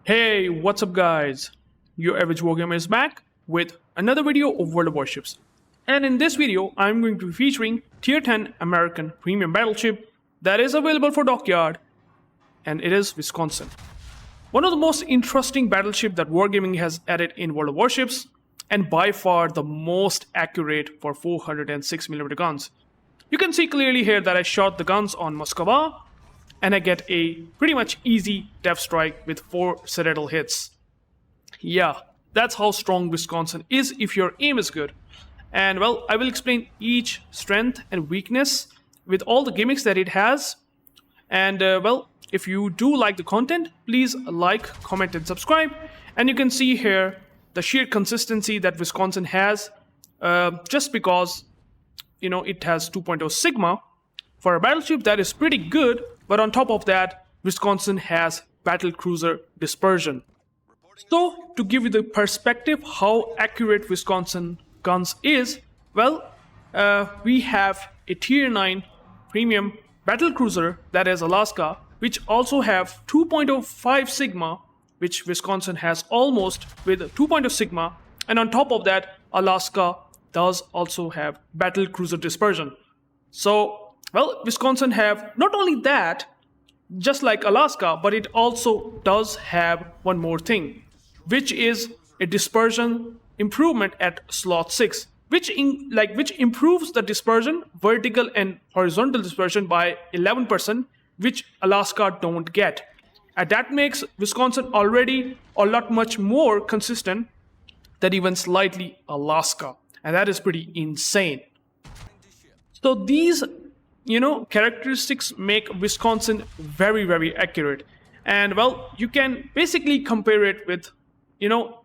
Hey, what's up guys? UrAvgWarGamer is back with another video of World of Warships. And in this video, I'm going to be featuring Tier 10 American premium battleship that is available for Dockyard, and it is Wisconsin. One of the most interesting battleship that Wargaming has added in World of Warships, and by far the most accurate for 406mm guns. You can see clearly here that I shot the guns on Moskva, and I get a pretty much easy depth strike with 4 Citadel hits. Yeah, that's how strong Wisconsin is if your aim is good. And well, I will explain each strength and weakness with all the gimmicks that it has. And well, if you do like the content, please like, comment and subscribe. And you can see here the sheer consistency that Wisconsin has, just because it has 2.0 Sigma. For a battleship, that is pretty good. But on top of that, Wisconsin has battle cruiser dispersion. So to give you the perspective how accurate Wisconsin guns is, well, we have a tier 9 premium battle cruiser, that is Alaska, which also have 2.05 Sigma, which Wisconsin has almost with 2.0 Sigma. And on top of that, Alaska does also have battle cruiser dispersion. So well, Wisconsin have not only that, just like Alaska, but it also does have one more thing, which is a dispersion improvement at slot 6, which improves the dispersion, vertical and horizontal dispersion by 11%, which Alaska don't get. And that makes Wisconsin already a lot much more consistent than even slightly Alaska. And that is pretty insane. So these characteristics make Wisconsin very, very accurate. And well, you can basically compare it with,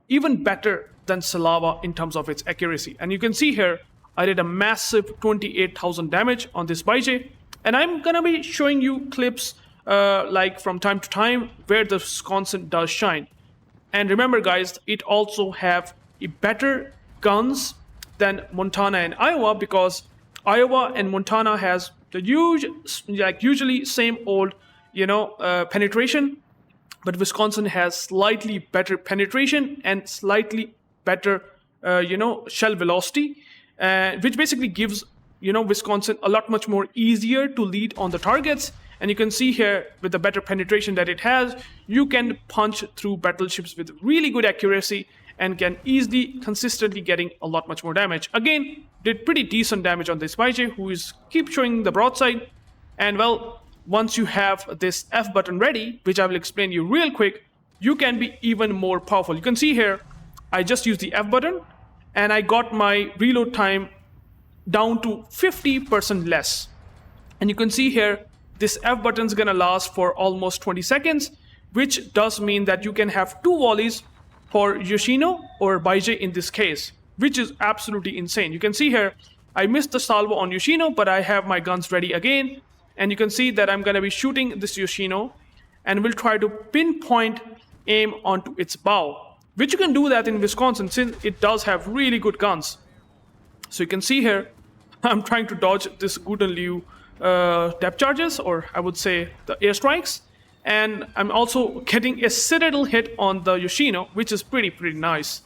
even better than Salava in terms of its accuracy. And you can see here, I did a massive 28,000 damage on this Baije. And I'm gonna be showing you clips like from time to time where the Wisconsin does shine. And remember guys, it also have better guns than Montana and Iowa, because Iowa and Montana has the huge, usually same old, penetration, but Wisconsin has slightly better penetration and slightly better, shell velocity, which basically gives, Wisconsin a lot much more easier to lead on the targets. And you can see here with the better penetration that it has, you can punch through battleships with really good accuracy and can easily, consistently getting a lot much more damage. Again, did pretty decent damage on this Baije, who is keep showing the broadside. And well, once you have this F button ready, which I will explain you real quick, you can be even more powerful. You can see here, I just used the F button and I got my reload time down to 50% less. And you can see here, this F button is gonna last for almost 20 seconds, which does mean that you can have 2 volleys for Yoshino or Baije in this case, which is absolutely insane. You can see here, I missed the salvo on Yoshino, but I have my guns ready again. And you can see that I'm gonna be shooting this Yoshino and will try to pinpoint aim onto its bow, which you can do that in Wisconsin since it does have really good guns. So you can see here, I'm trying to dodge this Guten Liu depth charges, or I would say the airstrikes. And I'm also getting a Citadel hit on the Yoshino, which is pretty nice.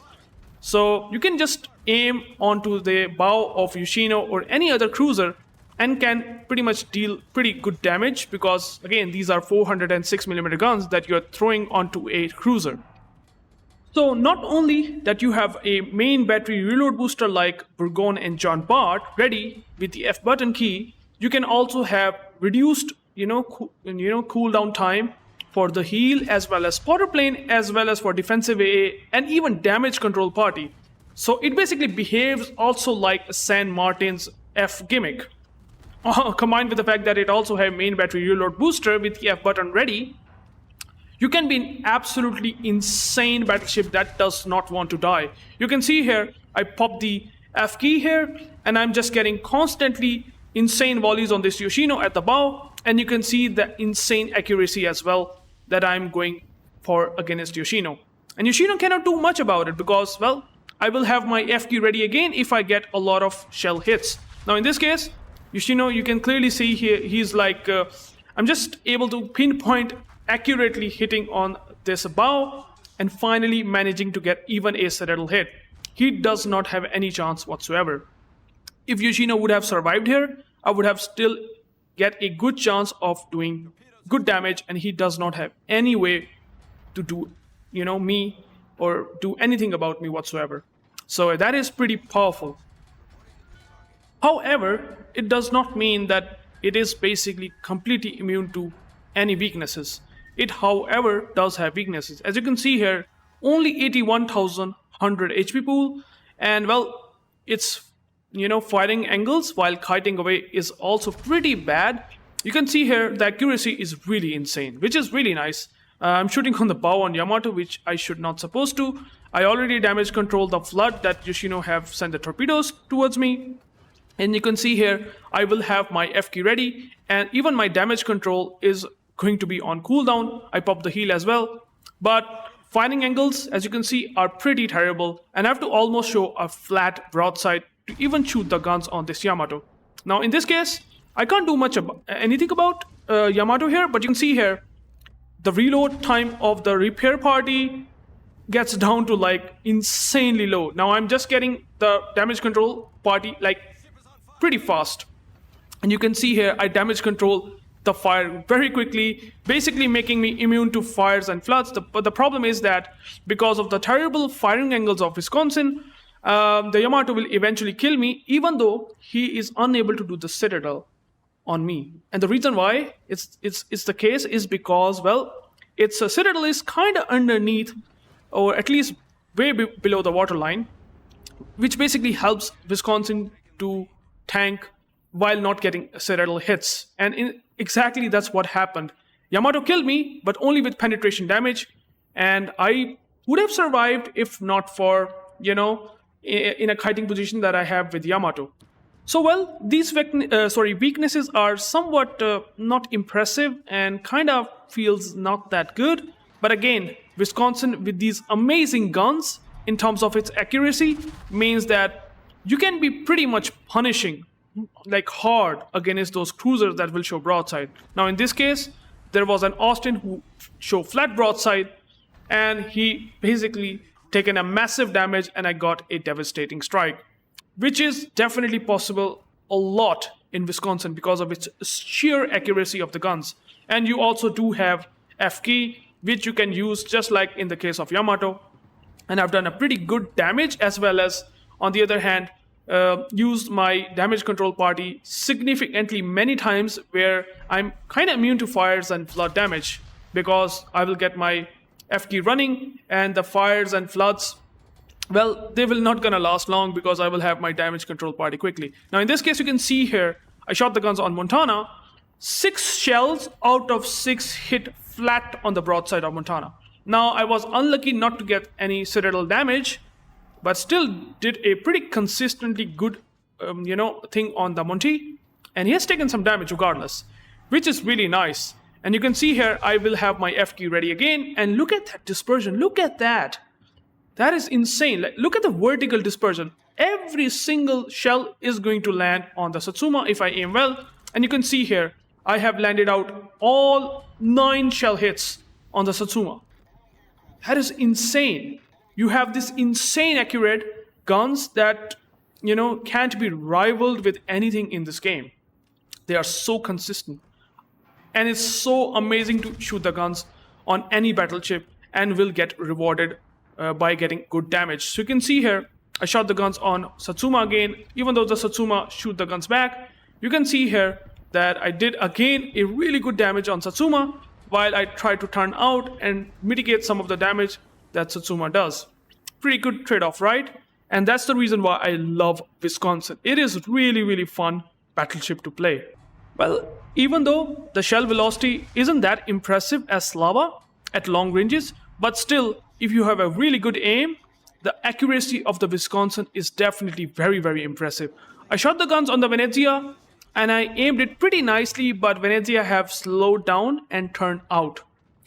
So you can just aim onto the bow of Yoshino or any other cruiser and can pretty much deal pretty good damage, because again, these are 406mm guns that you're throwing onto a cruiser. So not only that you have a main battery reload booster like Burgon and John Bart ready with the F button key, you can also have reduced cooldown time for the heal, as well as spotter plane, as well as for defensive AA and even damage control party. So it basically behaves also like San Martin's F gimmick. Combined with the fact that it also have main battery reload booster with the F button ready, you can be an absolutely insane battleship that does not want to die. You can see here, I pop the F key here, and I'm just getting constantly insane volleys on this Yoshino at the bow, and you can see the insane accuracy as well that I'm going for against Yoshino. And Yoshino cannot do much about it because, well, I will have my F key ready again if I get a lot of shell hits. Now in this case, Yoshino, you can clearly see here, he's like, I'm just able to pinpoint accurately hitting on this bow and finally managing to get even a citadel hit. He does not have any chance whatsoever. If Yoshino would have survived here, I would have still get a good chance of doing good damage, and he does not have any way to do, me or do anything about me whatsoever. So that is pretty powerful. However, it does not mean that it is basically completely immune to any weaknesses. It, however, does have weaknesses. As you can see here, only 81,100 HP pool, and well, it's firing angles while kiting away is also pretty bad. You can see here the accuracy is really insane, which is really nice. I'm shooting on the bow on Yamato, which I should not supposed to. I already damage control the flood that Yoshino have sent the torpedoes towards me. And you can see here, I will have my F key ready, and even my damage control is going to be on cooldown. I pop the heal as well. But firing angles, as you can see, are pretty terrible, and I have to almost show a flat broadside to even shoot the guns on this Yamato. Now in this case, I can't do much anything about Yamato here, but you can see here, the reload time of the repair party gets down to like insanely low. Now I'm just getting the damage control party like pretty fast. And you can see here, I damage control the fire very quickly, basically making me immune to fires and floods. But the problem is that because of the terrible firing angles of Wisconsin, the Yamato will eventually kill me, even though he is unable to do the citadel on me. And the reason why it's the case is because, well, its citadel is kind of underneath, or at least way below the waterline, which basically helps Wisconsin to tank while not getting citadel hits. And exactly that's what happened. Yamato killed me, but only with penetration damage, and I would have survived if not for, in a kiting position that I have with Yamato. So well, these weaknesses are somewhat not impressive and kind of feels not that good. But again, Wisconsin with these amazing guns in terms of its accuracy means that you can be pretty much punishing like hard against those cruisers that will show broadside. Now in this case, there was an Austin who showed flat broadside, and he basically taken a massive damage, and I got a devastating strike, which is definitely possible a lot in Wisconsin because of its sheer accuracy of the guns. And you also do have F key, which you can use just like in the case of Yamato. And I've done a pretty good damage, as well as, on the other hand, used my damage control party significantly many times, where I'm kind of immune to fires and flood damage because I will get my F key running, and the fires and floods, well, they will not gonna last long because I will have my damage control party quickly. Now in this case, you can see here, I shot the guns on Montana. 6 shells out of 6 hit flat on the broadside of Montana. Now I was unlucky not to get any citadel damage, but still did a pretty consistently good thing on the Monty, and he has taken some damage regardless, which is really nice. And you can see here, I will have my F key ready again, and look at that dispersion. Look at that. That is insane. Like, look at the vertical dispersion. Every single shell is going to land on the Satsuma if I aim well. And you can see here, I have landed out all 9 shell hits on the Satsuma. That is insane. You have this insane accurate guns that, can't be rivaled with anything in this game. They are so consistent. And it's so amazing to shoot the guns on any battleship and will get rewarded by getting good damage. So you can see here, I shot the guns on Satsuma again. Even though the Satsuma shoot the guns back, you can see here that I did again a really good damage on Satsuma, while I tried to turn out and mitigate some of the damage that Satsuma does. Pretty good trade-off, right? And that's the reason why I love Wisconsin. It is really, really fun battleship to play. Well, even though the shell velocity isn't that impressive as Slava at long ranges, but still, if you have a really good aim, the accuracy of the Wisconsin is definitely very, very impressive. I shot the guns on the Venezia, and I aimed it pretty nicely, but Venezia have slowed down and turned out,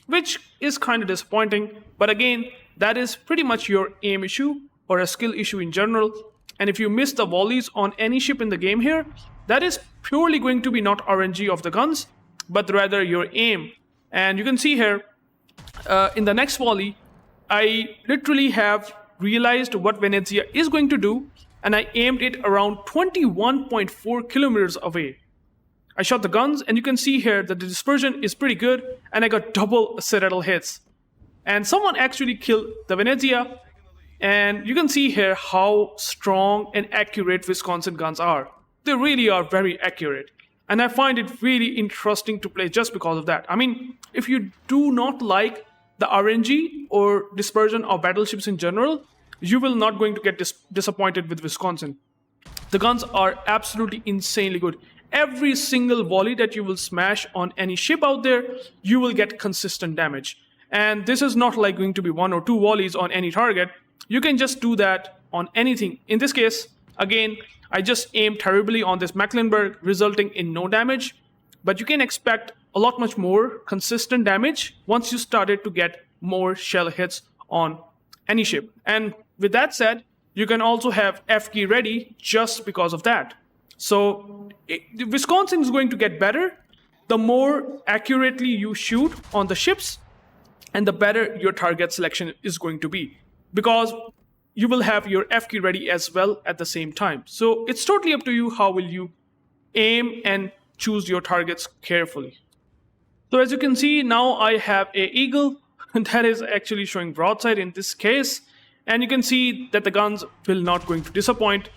which is kind of disappointing. But again, that is pretty much your aim issue or a skill issue in general. And if you miss the volleys on any ship in the game here, that is purely going to be not RNG of the guns, but rather your aim. And you can see here, in the next volley, I literally have realized what Venezia is going to do, and I aimed it around 21.4 kilometers away. I shot the guns, and you can see here that the dispersion is pretty good, and I got double citadel hits. And someone actually killed the Venezia, and you can see here how strong and accurate Wisconsin guns are. They really are very accurate. And I find it really interesting to play just because of that. I mean, if you do not like the RNG or dispersion of battleships in general, you will not going to get disappointed with Wisconsin. The guns are absolutely insanely good. Every single volley that you will smash on any ship out there, you will get consistent damage. And this is not like going to be 1 or 2 volleys on any target. You can just do that on anything. In this case, again, I just aimed terribly on this Mecklenburg, resulting in no damage. But you can expect a lot much more consistent damage once you started to get more shell hits on any ship. And with that said, you can also have F key ready just because of that. So Wisconsin is going to get better the more accurately you shoot on the ships, and the better your target selection is going to be, because you will have your F key ready as well at the same time. So it's totally up to you how will you aim and choose your targets carefully. So as you can see, now I have a eagle that is actually showing broadside in this case, and you can see that the guns will not going to disappoint.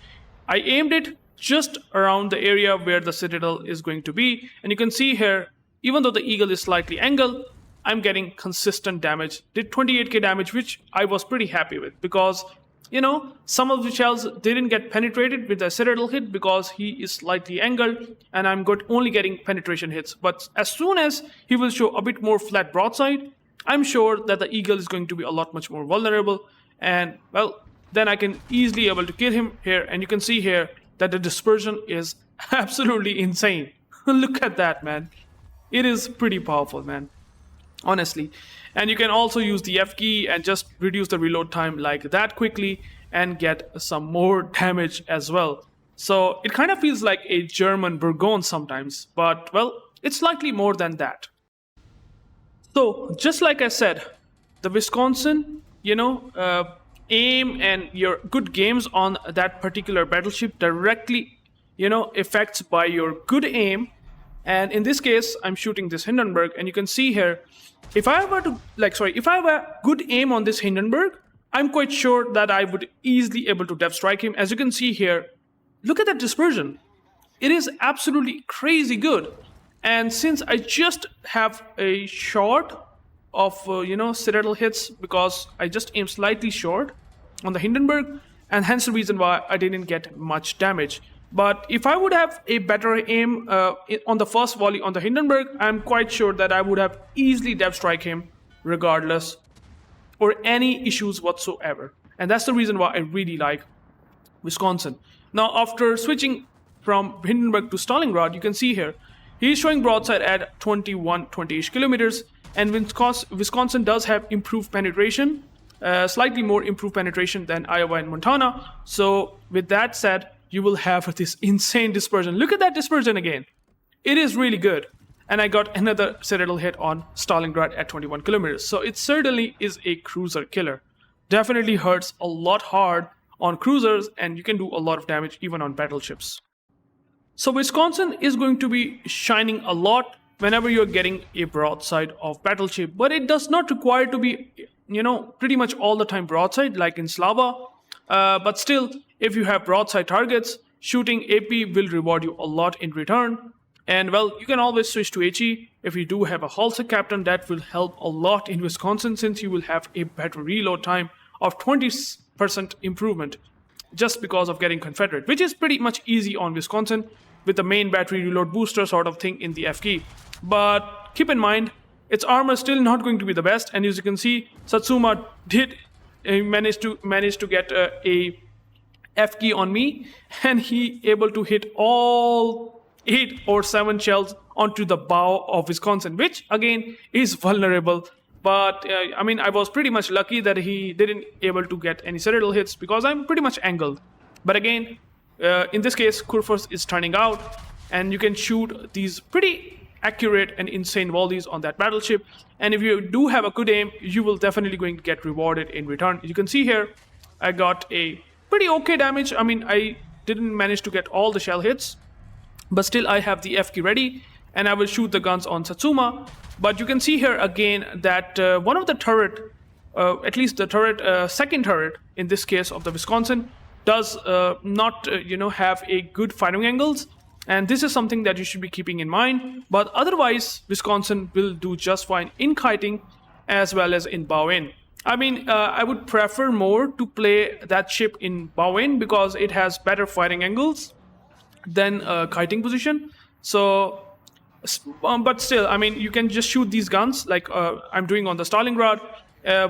I aimed it just around the area where the citadel is going to be, and you can see here, even though the eagle is slightly angled, I'm getting consistent damage. Did 28k damage, which I was pretty happy with, because you know, some of the shells didn't get penetrated with the citadel hit because he is slightly angled, and I'm only getting penetration hits. But as soon as he will show a bit more flat broadside, I'm sure that the eagle is going to be a lot much more vulnerable, and well, then I can easily able to kill him here. And you can see here that the dispersion is absolutely insane. Look at that, man. It is pretty powerful, man, honestly. And you can also use the F key and just reduce the reload time like that quickly and get some more damage as well. So it kind of feels like a German Burgon sometimes, but well, it's slightly more than that. So just like I said, the Wisconsin, aim and your good games on that particular battleship directly, affects by your good aim. And in this case, I'm shooting this Hindenburg, and you can see here, if I have good aim on this Hindenburg, I'm quite sure that I would easily able to depth strike him. As you can see here, look at that dispersion. It is absolutely crazy good. And since I just have a short of, citadel hits, because I just aimed slightly short on the Hindenburg, and hence the reason why I didn't get much damage. But if I would have a better aim on the first volley on the Hindenburg, I'm quite sure that I would have easily depth strike him regardless or any issues whatsoever. And that's the reason why I really like Wisconsin. Now, after switching from Hindenburg to Stalingrad, you can see here, he's showing broadside at 20-ish kilometers, and Wisconsin does have improved penetration, slightly more improved penetration than Iowa and Montana. So with that said, you will have this insane dispersion. Look at that dispersion again. It is really good. And I got another citadel hit on Stalingrad at 21 kilometers. So it certainly is a cruiser killer. Definitely hurts a lot hard on cruisers, and you can do a lot of damage even on battleships. So Wisconsin is going to be shining a lot whenever you're getting a broadside of battleship. But it does not require to be, pretty much all the time broadside like in Slava. But still, if you have broadside targets, shooting AP will reward you a lot in return. And well, you can always switch to HE. If you do have a Halsey captain, that will help a lot in Wisconsin, since you will have a better reload time of 20% improvement just because of getting Confederate, which is pretty much easy on Wisconsin with the main battery reload booster sort of thing in the F key. But keep in mind, its armor is still not going to be the best. And as you can see, Satsuma did manage to get a F key on me, and he able to hit all 8 or 7 shells onto the bow of Wisconsin, which again is vulnerable. But I was pretty much lucky that he didn't able to get any citadel hits because I'm pretty much angled. But again, in this case, Kurfürst is turning out, and you can shoot these pretty accurate and insane volleys on that battleship. And if you do have a good aim, you will definitely going to get rewarded in return. You can see here, I got a pretty okay damage. I mean, I didn't manage to get all the shell hits, but still I have the F key ready and I will shoot the guns on Satsuma. But you can see here again that one of the turret, at least the turret, second turret in this case of the Wisconsin, does not have a good firing angles, and this is something that you should be keeping in mind. But otherwise, Wisconsin will do just fine in kiting as well as in bow in. I mean, I would prefer more to play that ship in bow in because it has better firing angles than kiting position. So, but still, I mean, you can just shoot these guns like I'm doing on the Stalingrad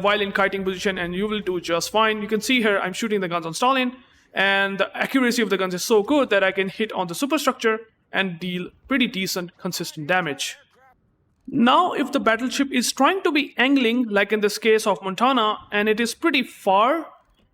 while in kiting position, and you will do just fine. You can see here I'm shooting the guns on Stalin, and the accuracy of the guns is so good that I can hit on the superstructure and deal pretty decent, consistent damage. Now, if the battleship is trying to be angling, like in this case of Montana, and it is pretty far,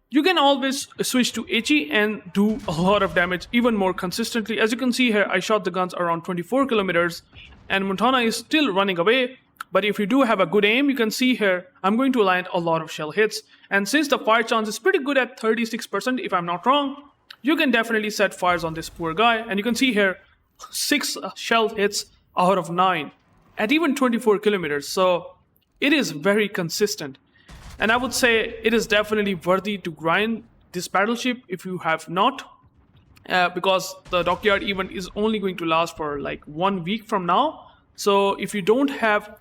you can always switch to HE and do a lot of damage even more consistently. As you can see here, I shot the guns around 24 kilometers, and Montana is still running away. But if you do have a good aim, you can see here, I'm going to land a lot of shell hits. And since the fire chance is pretty good at 36%, if I'm not wrong, you can definitely set fires on this poor guy. And you can see here, 6 shell hits out of 9 at even 24 kilometers. So it is very consistent. And I would say it is definitely worthy to grind this battleship if you have not. Because the dockyard event is only going to last for like 1 week from now. So if you don't have,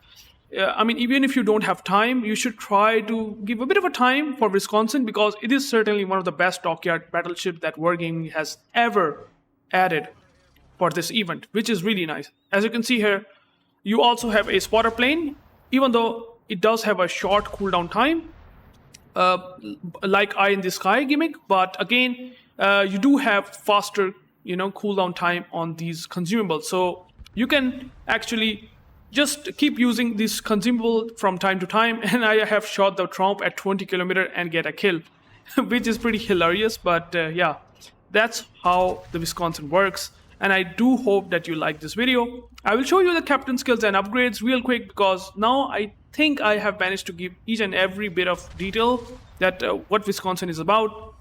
even if you don't have time, you should try to give a bit of a time for Wisconsin, because it is certainly one of the best dockyard battleships that Wargaming has ever added for this event, which is really nice. As you can see here, you also have a spotter plane, even though it does have a short cooldown time, like Eye in the Sky gimmick. But again, you do have faster, cooldown time on these consumables. So you can actually just keep using this consumable from time to time. And I have shot the Trump at 20 kilometers and get a kill, which is pretty hilarious. But yeah, that's how the Wisconsin works. And I do hope that you like this video. I will show you the captain skills and upgrades real quick, because now I think I have managed to give each and every bit of detail that what Wisconsin is about.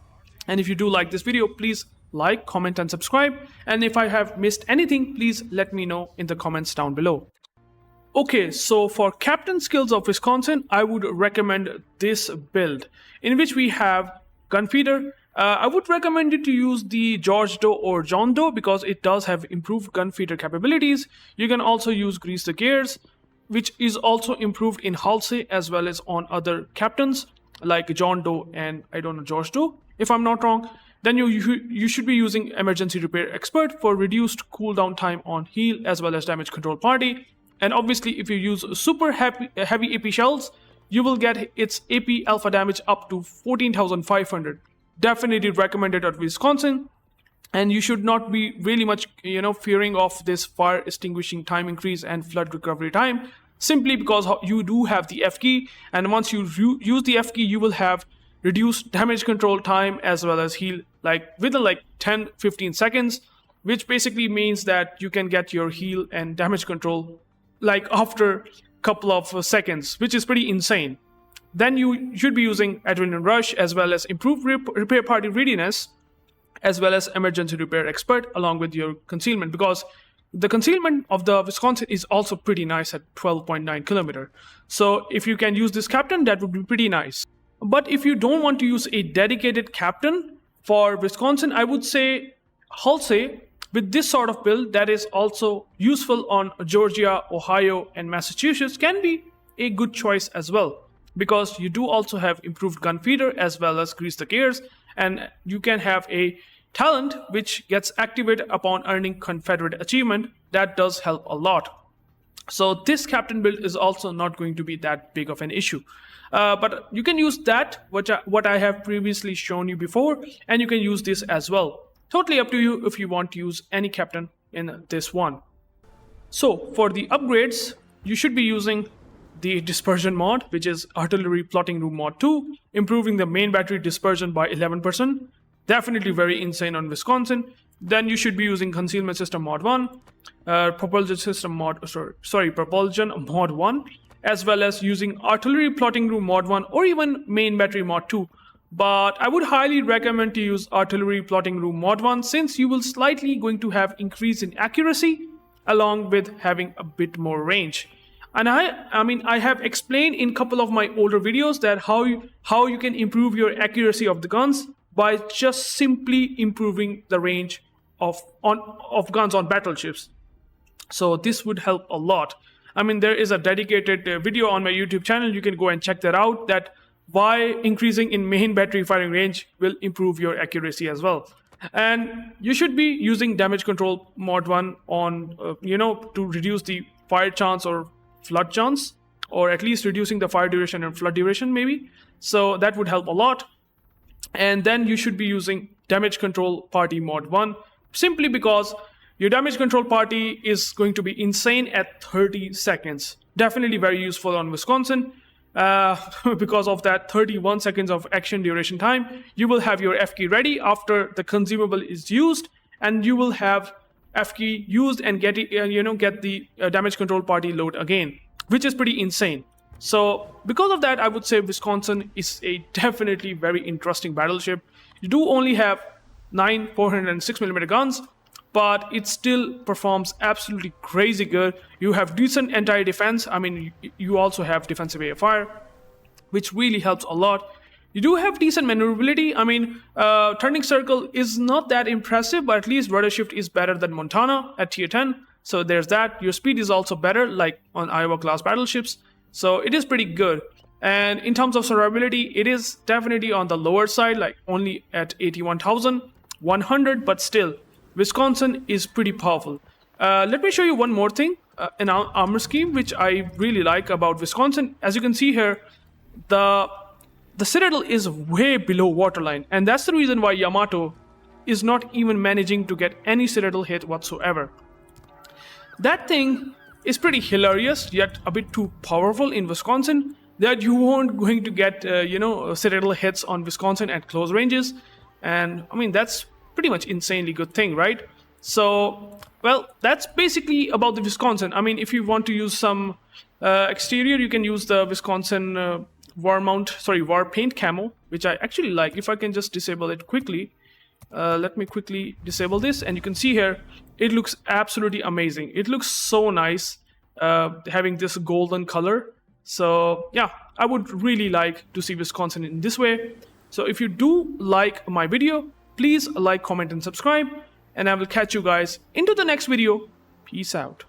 And if you do like this video, please like, comment and subscribe. And if I have missed anything, please let me know in the comments down below. Okay, so for captain skills of Wisconsin, I would recommend this build, in which we have gunfeeder. I would recommend you to use the George Doe or John Doe, because it does have improved gunfeeder capabilities. You can also use Grease the Gears, which is also improved in Halsey as well as on other captains like John Doe and George Doe, if I'm not wrong. Then you should be using Emergency Repair Expert for reduced cooldown time on heal as well as damage control party. And obviously, if you use super heavy AP shells, you will get its AP alpha damage up to 14,500. Definitely recommended at Wisconsin. And you should not be really much, fearing of this fire extinguishing time increase and flood recovery time, simply because you do have the F key. And once you use the F key, you will have reduced damage control time as well as heal within 10-15 seconds, which basically means that you can get your heal and damage control after a couple of seconds, which is pretty insane. Then you should be using Adrenaline Rush as well as improved repair party readiness as well as Emergency Repair Expert along with your concealment, because the concealment of the Wisconsin is also pretty nice at 12.9 kilometers. So if you can use this captain, that would be pretty nice. But if you don't want to use a dedicated captain for Wisconsin, I would say Halsey with this sort of build that is also useful on Georgia, Ohio, and Massachusetts can be a good choice as well, because you do also have improved gunfeeder as well as Grease the Gears, and you can have a talent which gets activated upon earning Confederate achievement. That does help a lot. So this captain build is also not going to be that big of an issue. But you can use that, what I have previously shown you before, and you can use this as well. Totally up to you if you want to use any captain in this one. So for the upgrades, you should be using the dispersion mod, which is Artillery Plotting Room mod 2, improving the main battery dispersion by 11%. Definitely very insane on Wisconsin. Then you should be using Concealment System Mod 1, Propulsion Mod 1, as well as using Artillery Plotting Room Mod 1 or even Main Battery Mod 2. But I would highly recommend to use Artillery Plotting Room Mod 1 since you will slightly going to have increase in accuracy along with having a bit more range. And I have explained in a couple of my older videos that how you can improve your accuracy of the guns by just simply improving the range of guns on battleships. So this would help a lot. I mean, there is a dedicated video on my YouTube channel. You can go and check that out, that why increasing in main battery firing range will improve your accuracy as well. And you should be using Damage Control Mod 1 on, to reduce the fire chance or flood chance, or at least reducing the fire duration and flood duration maybe. So that would help a lot. And then you should be using Damage Control Party Mod 1, simply because your damage control party is going to be insane at 30 seconds. Definitely very useful on Wisconsin. Because of that 31 seconds of action duration time, you will have your F key ready after the consumable is used, and you will have F key used and get the damage control party load again, which is pretty insane. So because of that, I would say Wisconsin is a definitely very interesting battleship. You do only have 9 406mm guns, but it still performs absolutely crazy good. You have decent anti-defense. I mean, you also have defensive AFR, which really helps a lot. You do have decent maneuverability. I mean, turning circle is not that impressive, but at least rudder shift is better than Montana at tier 10. So there's that. Your speed is also better, like on Iowa class battleships. So it is pretty good. And in terms of survivability, it is definitely on the lower side, like only at 81,100, but still, Wisconsin is pretty powerful. Let me show you one more thing, an armor scheme, which I really like about Wisconsin. As you can see here, the Citadel is way below waterline, and that's the reason why Yamato is not even managing to get any Citadel hit whatsoever. That thing is pretty hilarious, yet a bit too powerful in Wisconsin, that you won't going to get Citadel hits on Wisconsin at close ranges. And I mean, that's pretty much insanely good thing, right? So, well, that's basically about the Wisconsin. I mean, if you want to use some exterior, you can use the Wisconsin war paint camo, which I actually like. If I can just disable it quickly, let me quickly disable this, and you can see here it looks absolutely amazing. It looks so nice, having this golden color. So yeah, I would really like to see Wisconsin in this way. So if you do like my video, please like, comment, and subscribe, and I will catch you guys into the next video. Peace out.